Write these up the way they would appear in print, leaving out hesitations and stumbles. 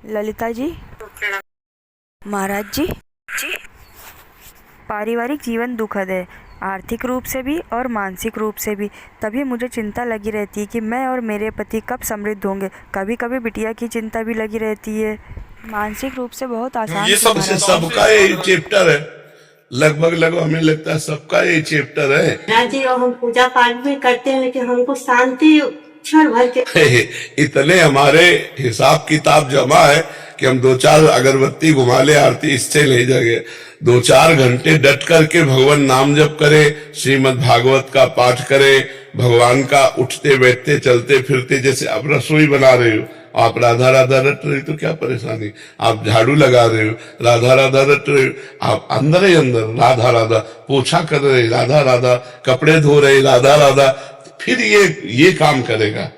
ललिता जी, महाराज जी, पारिवारिक जीवन दुखद है, आर्थिक रूप से भी और मानसिक रूप से भी। तभी मुझे चिंता लगी रहती है कि मैं और मेरे पति कब समृद्ध होंगे। कभी कभी बिटिया की चिंता भी लगी रहती है। मानसिक रूप से बहुत आसान ये है सबसे महाराज। सबका यही चैप्टर है, लगभग हमें लगता है सबका यही चैप्टर है। राजी, और हम पूजा पाठ भी करते हैं, लेकिन हमको शांति क्षण भर के इतने हमारे हिसाब किताब जमा है कि हम 2-4 अगरबत्ती घुमा ले आरती इससे नहीं जगे, 2-4 घंटे डट करके भगवान नाम जप करे, श्रीमद् भागवत का पाठ करे, भगवान का उठते बैठते चलते फिरते। जैसे आप रसोई बना रहे हो, आप राधा राधा रट रहे हो तो क्या परेशानी, आप झाड़ू लगा रहे हो राधा राधा रट रहे हो, आप अंदर ही अंदर राधा राधा, पोछा कर रहे राधा राधा, कपड़े धो रहे राधा राधा, फिर ये काम करेगा।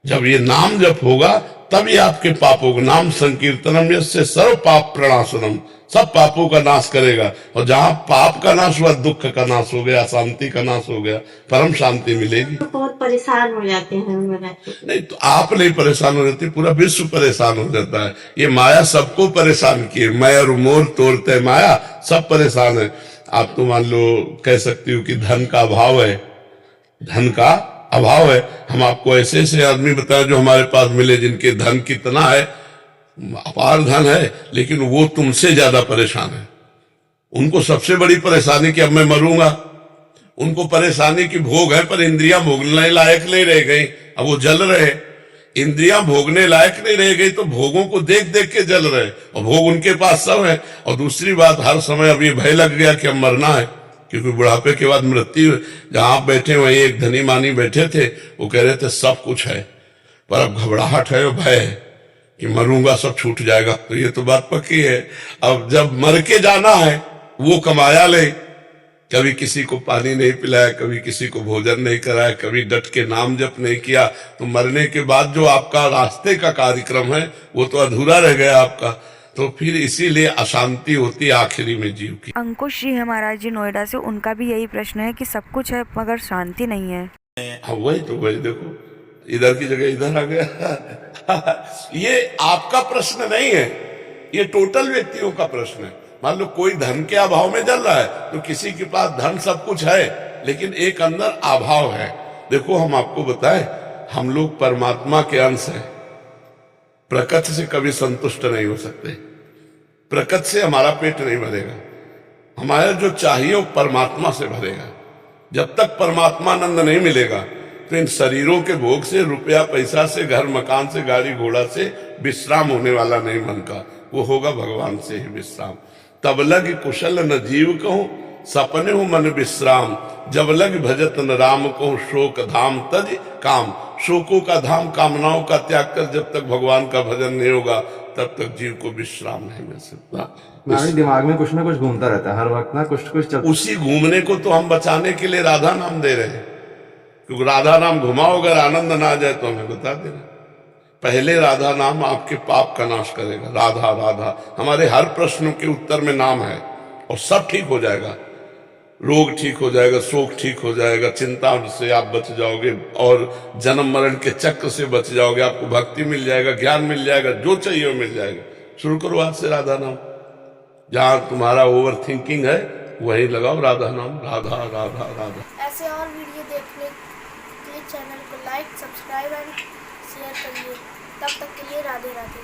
जब ये नाम जप होगा तब ये आपके पापों को, नाम संकीर्तनम यस्य सर्व पाप प्रणाशनम, सब पापों का नाश करेगा। और जहां पाप का नाश हुआ, दुख का नाश हो गया, शांति का नाश हो गया, परम शांति मिलेगी। बहुत परेशान हो जाते हैं मेरा। नहीं तो आप नहीं परेशान हो जाते, पूरा विश्व परेशान हो जाता है। ये माया सबको परेशान किए, मैं और मोर तोड़ते माया, सब परेशान है। आप तो मान लो कह सकती हो कि धन का अभाव है, धन का अभाव है। हम आपको ऐसे ऐसे आदमी बताए जो हमारे पास मिले, जिनके धन कितना है, अपार धन है, लेकिन वो तुमसे ज्यादा परेशान है। उनको सबसे बड़ी परेशानी कि अब मैं मरूंगा। उनको परेशानी की भोग है पर इंद्रियां भोगने लायक नहीं रह गई, अब वो जल रहे। इंद्रियां भोगने लायक नहीं रह गई तो भोगों को देख देख के जल रहे, और भोग उनके पास सब है। और दूसरी बात, हर समय अब ये भय लग गया कि अब मरना है, क्योंकि बुढ़ापे के बाद मृत्यु। जहां आप बैठे वहीं एक धनी मानी बैठे थे, वो कह रहे थे सब कुछ है, पर अब घबराहट है और भय है कि मरूंगा सब छूट जाएगा। तो ये तो बात पक्की है। अब जब मर के जाना है, वो कमाया ले, कभी किसी को पानी नहीं पिलाया, कभी किसी को भोजन नहीं कराया, कभी डट के नाम जप नहीं किया, तो मरने के बाद जो आपका रास्ते का कार्यक्रम है वो तो अधूरा रह गया आपका। तो फिर इसीलिए अशांति होती है आखिरी में जीव की। अंकुश जी है महाराज जी नोएडा से, उनका भी यही प्रश्न है कि सब कुछ है मगर शांति नहीं है। हाँ वही देखो, इधर की जगह इधर आ गया। ये आपका प्रश्न नहीं है, ये टोटल व्यक्तियों का प्रश्न है। मान लो कोई धन के अभाव में जल रहा है, तो किसी के पास धन सब कुछ है लेकिन एक अंदर अभाव है। देखो हम आपको बताएं, हम लोग परमात्मा के अंश हैं, प्रकृति से कभी संतुष्ट नहीं हो सकते। प्रकृति से हमारा पेट नहीं भरेगा, हमारा जो चाहिए वो परमात्मा से भरेगा। जब तक परमात्मानंद नहीं मिलेगा तो इन शरीरों के भोग से, रुपया पैसा से, घर मकान से, गाड़ी घोड़ा से विश्राम होने वाला नहीं मन का, वो होगा भगवान से ही विश्राम। तब लग कुशल न जीव कहूं, सपने हो मन विश्राम, जब लग भजत न राम कहूं, शोक धाम तज काम। शोकों का धाम, कामनाओं का त्याग कर जब तक भगवान का भजन नहीं होगा तब तक जीव को विश्राम नहीं मिल सकता। दिमाग में कुछ ना कुछ घूमता रहता है हर वक्त ना, कुछ कुछ चलता। उसी घूमने को तो हम बचाने के लिए राधा नाम दे रहे हैं, क्योंकि राधा नाम घुमाओ, अगर आनंद ना आ जाए तो हमें बता देना। पहले राधा नाम आपके पाप का नाश करेगा। राधा राधा, हमारे हर प्रश्न के उत्तर में नाम है, और सब ठीक हो जाएगा। रोग ठीक हो जाएगा, शोक ठीक हो जाएगा, चिंता से आप बच जाओगे, और जन्म मरण के चक्र से बच जाओगे। आपको भक्ति मिल जाएगा, ज्ञान मिल जाएगा, जो चाहिए वो मिल जाएगा। शुरू करो आज से राधा नाम। जहां तुम्हारा ओवर थिंकिंग है वहीं लगाओ राधा नाम, राधा राधा राधा। ऐसे और वीडियो देखने के लिए चैनल को लाइक, सब्सक्राइब एंड शेयर करिए। तब तक के लिए राधे राधे।